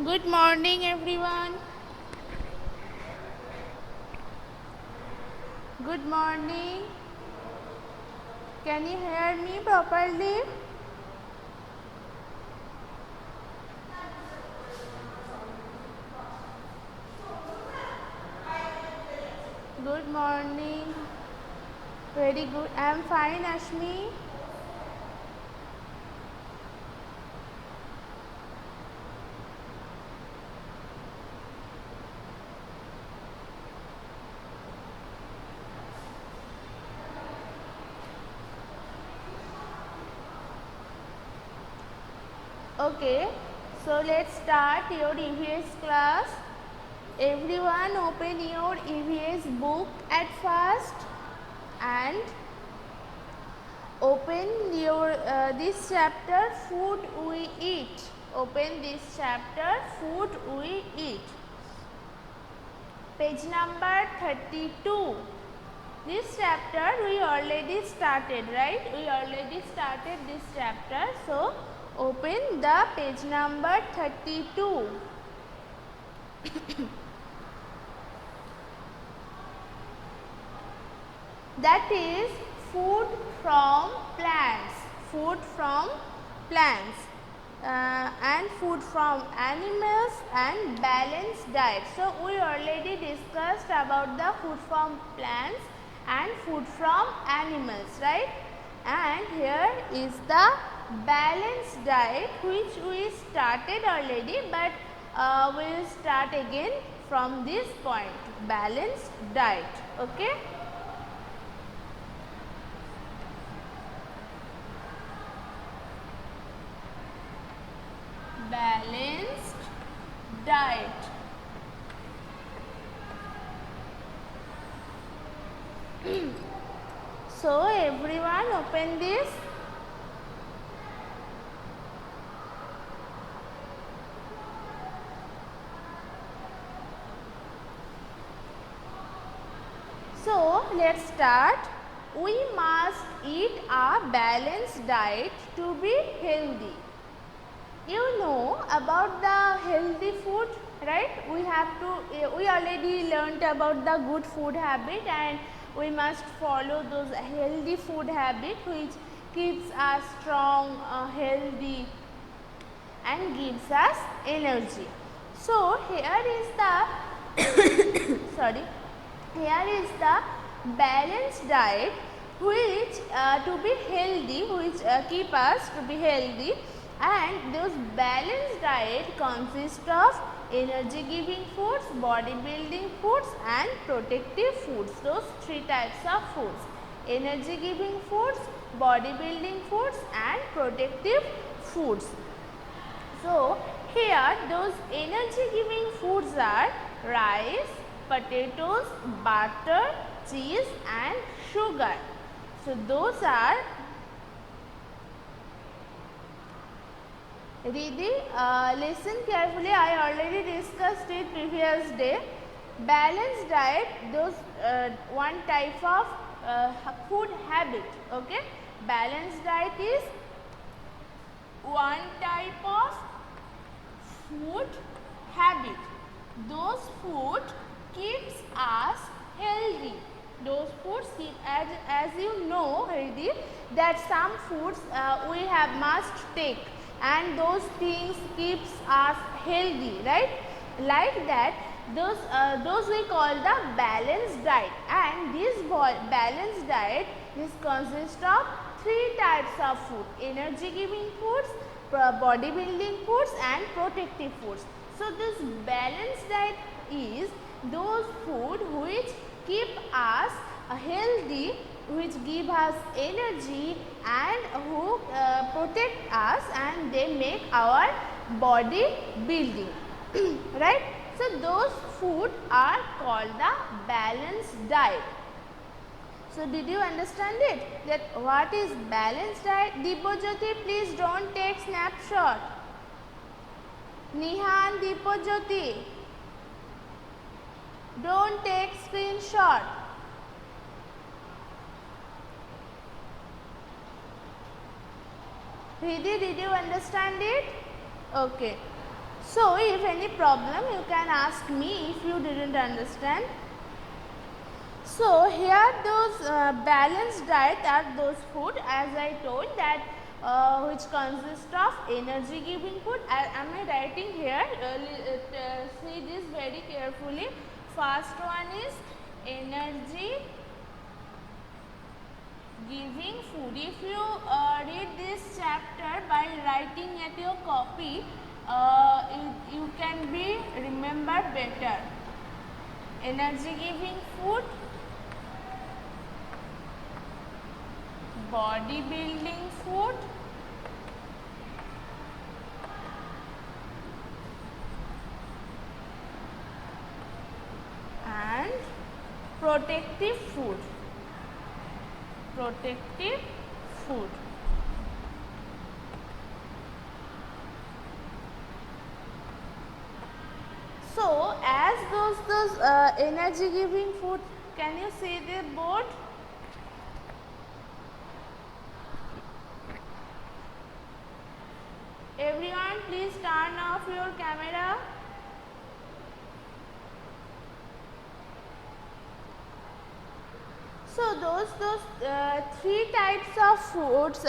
Good morning, everyone. Good morning. Can you hear me properly? Good morning. Very good. I am fine, Ashmi. Okay, so let's start your EVS class. Everyone, open your EVS book at first and open your this chapter food we eat. Open this chapter food we eat. Page number 32. This chapter we already started, right? We already started this chapter. So, open the page number 32. That is food from plants. Food from plants. And food from animals and balanced diet. So, we already discussed about the food from plants and food from animals, right? And here is the balanced diet which we started already, but we will start again from this point, balanced diet. Okay. Balanced diet. So, everyone open this. So, let's start. We must eat a balanced diet to be healthy. You know about the healthy food, right? We already learnt about the good food habit, and we must follow those healthy food habit which keeps us strong, healthy and gives us energy. So, here is the sorry, here is the balanced diet which to be healthy, which keep us to be healthy, and those balanced diet consist of energy giving foods, body building foods and protective foods. Those three types of foods: energy giving foods, body building foods and protective foods. So, here those energy giving foods are rice, potatoes, butter, cheese and sugar. So, those are, read the listen carefully. I already discussed it previous day. Balanced diet, those one type of food habit. Okay, balanced diet is one type of food habit. Those food keeps us healthy. Those foods keep, as you know, Hridik, that some foods we have must take, and those things keeps us healthy, right? Like that, those we call the balanced diet, and this balanced diet is consist of three types of food: energy giving foods, body building foods and protective foods. So, this balanced diet is those food which keep us healthy, which give us energy and who protect us, and they make our body building right. So, those food are called the balanced diet. So, did you understand it, that what is balanced diet? Dipojyoti, please don't take snapshot. Nihan, Dipojyoti, don't take screenshot. Hridik, did you understand it? Okay. So if any problem you can ask me if you didn't understand. So here those balanced diet are those food, as I told, that which consist of energy giving food. Am I writing here? See this very carefully. First one is energy giving food. If you read this chapter by writing at your copy, you can be remember better. Energy giving food, body building food, and protective food. Protective food. So as those energy giving food, can you see the board? Everyone, please turn off your camera. So those three types of foods,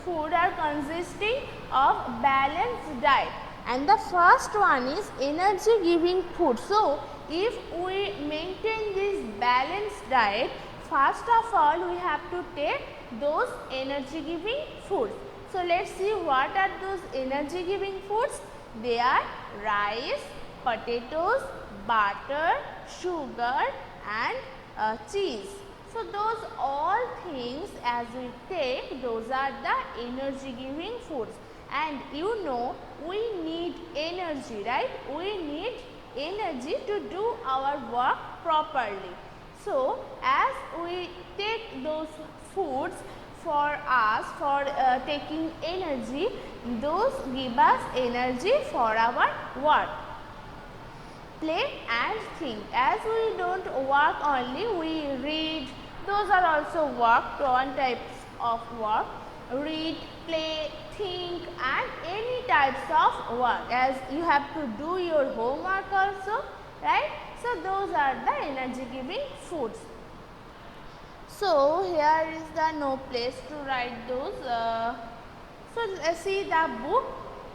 food are consisting of balanced diet, and the first one is energy giving food. So if we maintain this balanced diet, first of all we have to take those energy giving foods. So let's see what are those energy giving foods. They are rice, potatoes, butter, sugar, and cheese. So those all things as we take, those are the energy giving foods. And you know we need energy, right? We need energy to do our work properly. So as we take those foods for us, for taking energy, those give us energy for our work. Play and think. As we don't work only, we read. Those are also work, one types of work. Read, play, think, and any types of work. As you have to do your homework also, right? So those are the energy giving foods. So here is the no place to write those. So let's see the book,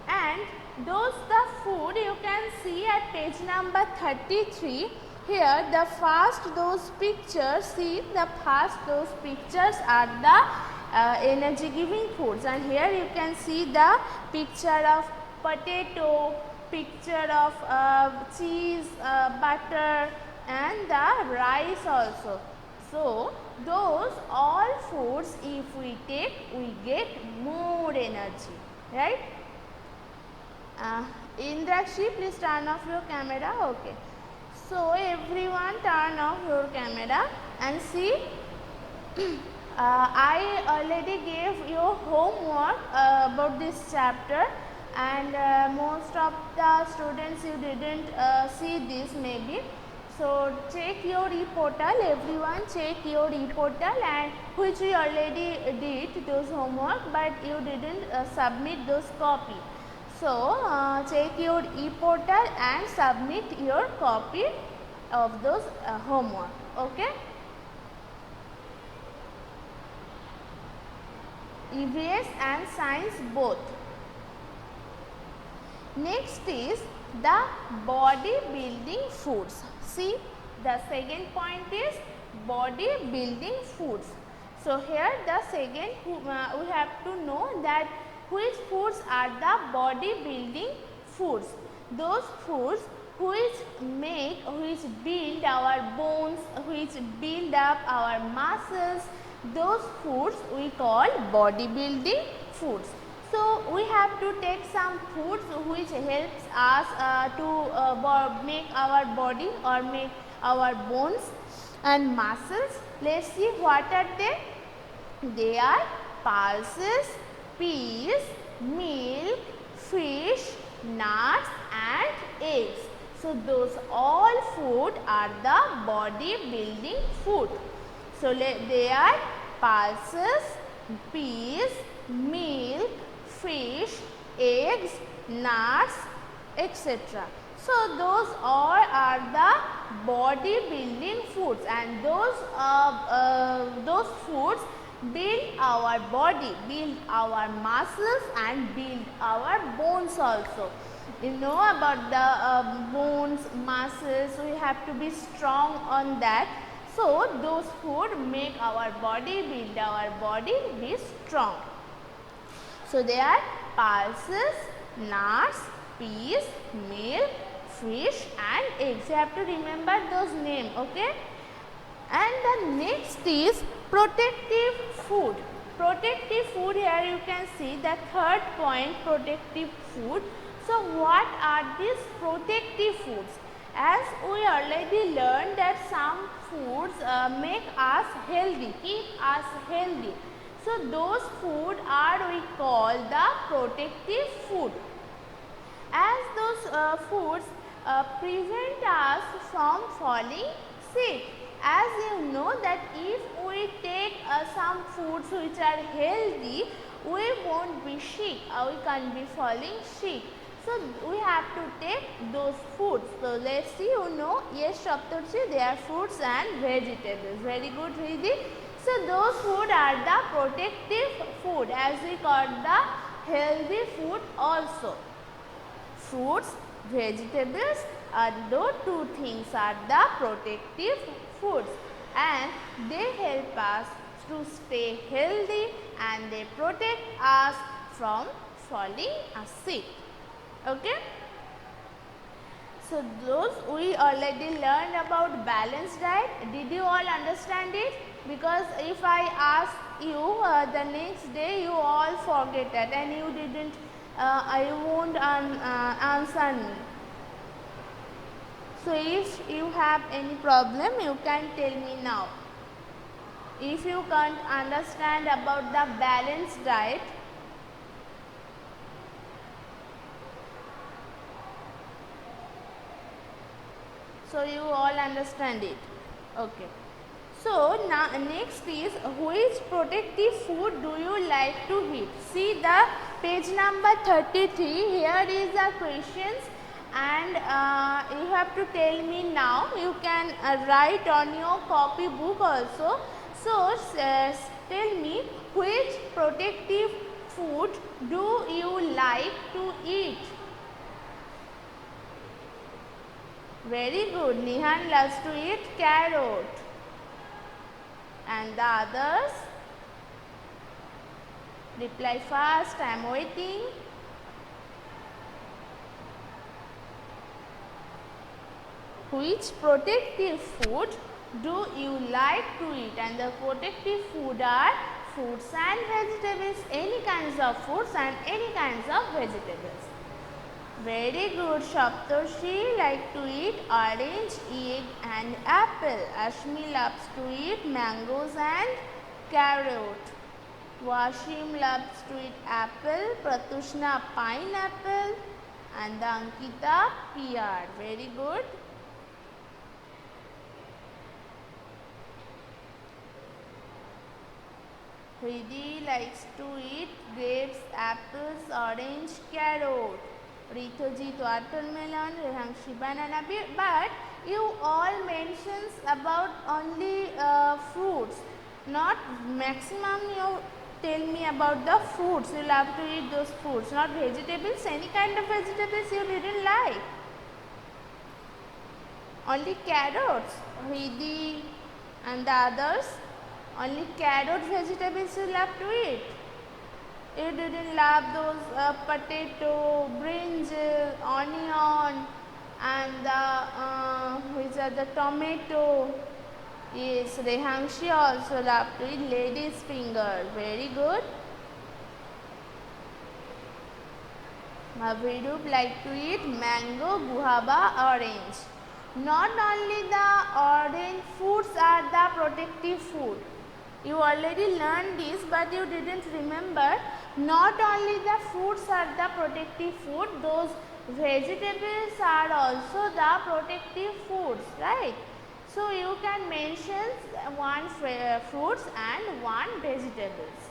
and those the food you can see at page number 33. Here the first those pictures, see the first those pictures are the energy giving foods, and here you can see the picture of potato, picture of cheese, butter, and the rice also. So those all foods if we take, we get more energy, right? Indrakshi, please turn off your camera. Okay. So everyone turn off your camera and see. I already gave you homework about this chapter, and most of the students you didn't see this maybe. So check your e-portal, everyone check your e-portal, and which we already did those homework, but you didn't submit those copy. So check your e-portal and submit your copy of those homework. Okay. EVS and science both. Next is the body building foods. See, the second point is body building foods. So here the second we have to know that which foods are the body building foods. Those foods which build our bones, which build up our muscles, those foods we call body building foods. So we have to take some foods which helps us to make our body or make our bones and muscles. Let's see what are they. They are pulses, peas, milk, fish, nuts and eggs. So those all food are the body building food. So they are pulses, peas, milk, fish, eggs nuts, etc. So those all are the body building foods, and those foods build our body, build our muscles and build our bones also. You know about the bones, muscles, we have to be strong on that. So those food make our body, build our body be strong. So they are pulses, nuts, peas, milk, fish and eggs. You have to remember those names, okay? And the next is protective food. Protective food, here you can see the third point, protective food. So what are these protective foods? As we already learned that some foods make us healthy, keep us healthy. So those food are we call the protective food. As those foods prevent us from falling sick. As you know that if we take some foods which are healthy, we won't be sick, we can't be falling sick. So we have to take those foods. So let's see, you know, yes Saptarshi, they are fruits and vegetables. Very good, Riddhi. So those food are the protective food, as we call the healthy food also. Fruits, vegetables, those two things are the protective foods, and they help us to stay healthy and they protect us from falling sick. Okay. So those we already learned about balanced diet. Did you all understand it? Because if I ask you the next day, you all forget it and you didn't, I won't answer me. So if you have any problem, you can tell me now. If you can't understand about the balanced diet, so you all understand it. Okay. So now next is, which protective food do you like to eat? See the page number 33. Here is the questions, and you have to tell me now. You can write on your copy book also. So tell me, which protective food do you like to eat? Very good. Nihan loves to eat carrot. And the others? Reply fast, I am waiting. Which protective food do you like to eat? And the protective food are fruits and vegetables, any kinds of fruits and any kinds of vegetables. Very good. Saptarshi like to eat orange, egg and apple. Ashmi loves to eat mangoes and carrot. Washim loves to eat apple, Pratushna pineapple and the Ankita pear. Very good. Hriddhi likes to eat grapes, apples, orange, carrot. Rithojit watermelon, Rehangshi banana, but you all mentions about only fruits, not maximum you tell me about the fruits. You love to eat those fruits, not vegetables. Any kind of vegetables you didn't like. Only carrots, Hriddhi and the others. Only carrot vegetables you love to eat. You didn't love those potato, brinjal, onion and the which are the tomato. Yes, Rehangshi also love to eat lady's finger. Very good. Mavirup like to eat mango, guava, orange. Not only the orange foods are the protective food. You already learned this, but you didn't remember. Not only the fruits are the protective food, those vegetables are also the protective foods, right? So you can mention one fruits and one vegetables.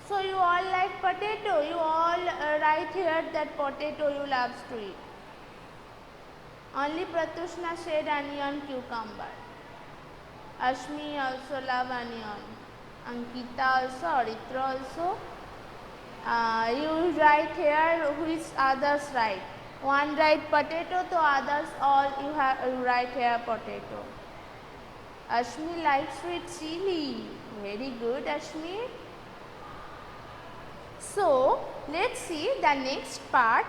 So you all like potato. You all write here that potato you loves to eat. Only Pratushna said onion, cucumber. Ashmi also love onion. Ankita also, Aritra also. You write here which others write. One write potato, to others all you write here potato. Ashmi likes sweet chili. Very good, Ashmi. So let's see the next part.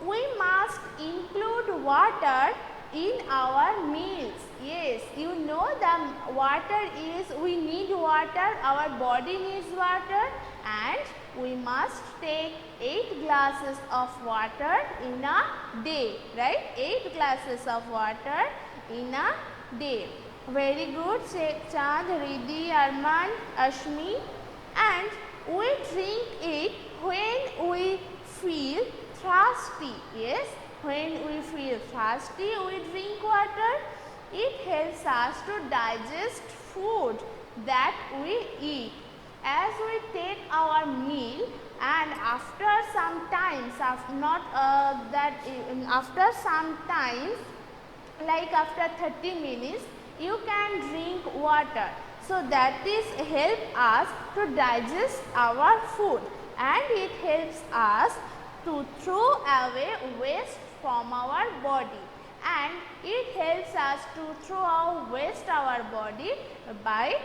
We must include water in our meals. Yes, you know the water is, we need water, our body needs water, and we must take 8 glasses of water in a day, right? 8 glasses of water in a day. Very good, Chand, Riddhi, Arman, Ashmi, and we drink it when we feel thirsty. Yes, when we feel thirsty, we drink water. It helps us to digest food that we eat. As we take our meal, and after some times, after some times, like after 30 minutes, you can drink water. So that is help us to digest our food, and it helps us to throw away waste from our body, and it helps us to throw out waste our body by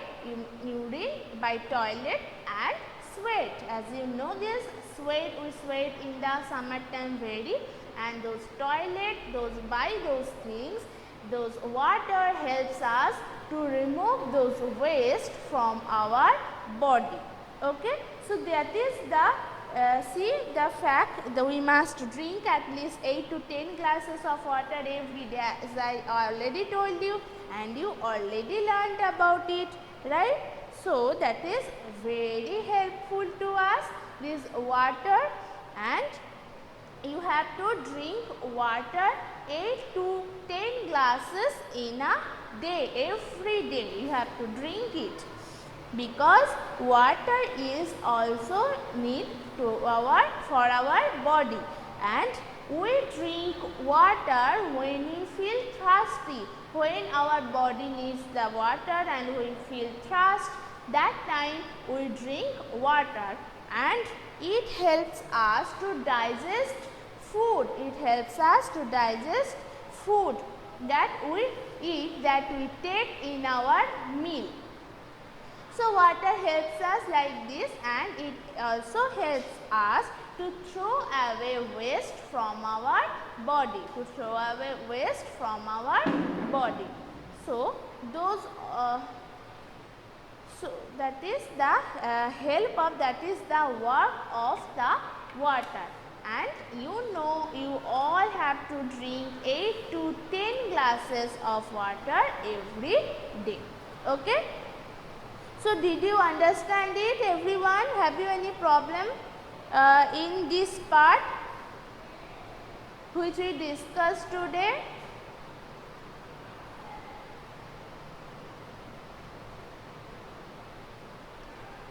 urine, by toilet and sweat. As you know this, we sweat in the summertime very, and those toilet, those things, those water helps us to remove those waste from our body. Okay, so that is the see the fact that we must drink at least 8 to 10 glasses of water every day, as I already told you, and you already learned about it, right? So that is very helpful to us, this water, and you have to drink water 8 to 10 glasses in a day. Every day you have to drink it, because water is also need for our body, and we drink water when we feel thirsty. When our body needs the water and we feel thirst, that time we drink water, and it helps us to digest food. It helps us to digest food that we eat, that we take in our meal. So water helps us like this, and it also helps us to throw away waste from our body, So those so that is the help of, that is the work of the water, and you know you all have to drink 8 to 10 glasses of water every day. Okay. So did you understand it, everyone? Have you any problem in this part which we discussed today?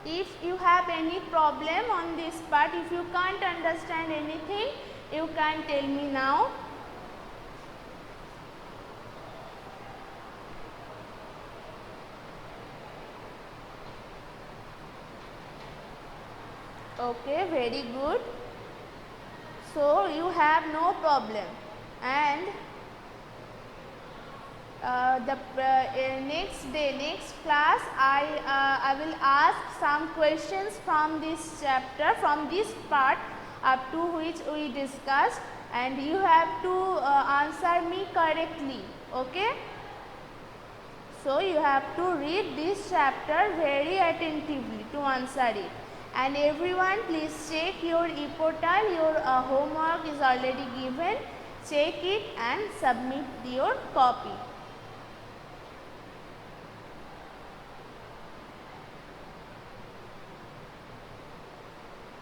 If you have any problem on this part, if you can't understand anything, you can tell me now. Okay, very good. So you have no problem, and next class I will ask some questions from this chapter, from this part up to which we discussed, and you have to answer me correctly. Okay. So you have to read this chapter very attentively to answer it. And everyone, please check your e-portal. Your homework is already given. Check it and submit your copy.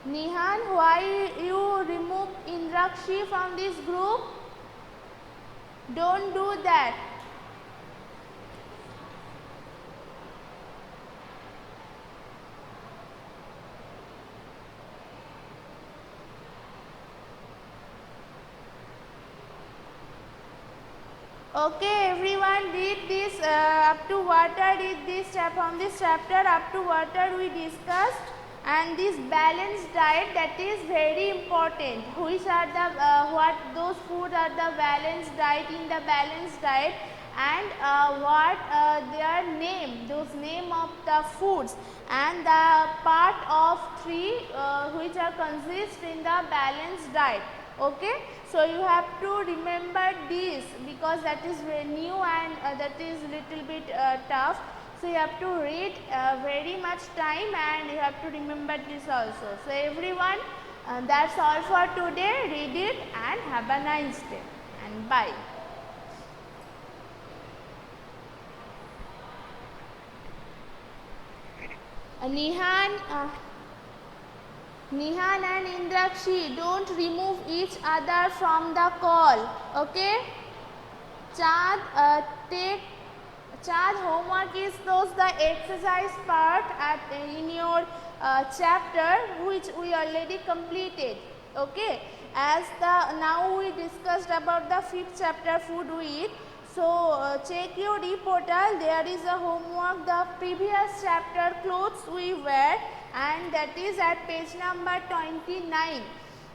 Nihan, why you remove Indrakshi from this group? Don't do that. Okay, everyone, read this up to water. Read this from this chapter up to water we discussed, and this balanced diet, that is very important. Which are the what those food are the balanced diet in the balanced diet, and what their name, those name of the foods, and the part of three which are consist in the balanced diet. Okay, so you have to remember this because that is very new and that is little bit tough. So you have to read very much time and you have to remember this also. So everyone, that's all for today. Read it and have a nice day, and bye. Nihan and Indrakshi, don't remove each other from the call. Okay? Chad, Chad, homework is those the exercise part in your chapter which we already completed. Okay? As now we discussed about the 5th chapter, food we eat. So check your e-portal. There is a homework, the previous chapter clothes we wear, and that is at page number 29.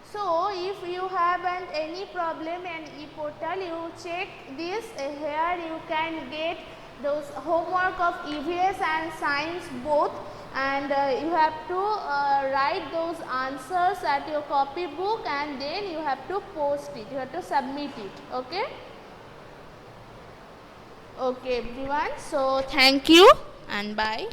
So if you haven't any problem in e-portal, you check this. Here you can get those homework of EVS and science both, and you have to write those answers at your copybook, and then you have to post it, you have to submit it. Okay? Okay everyone, so thank you and bye.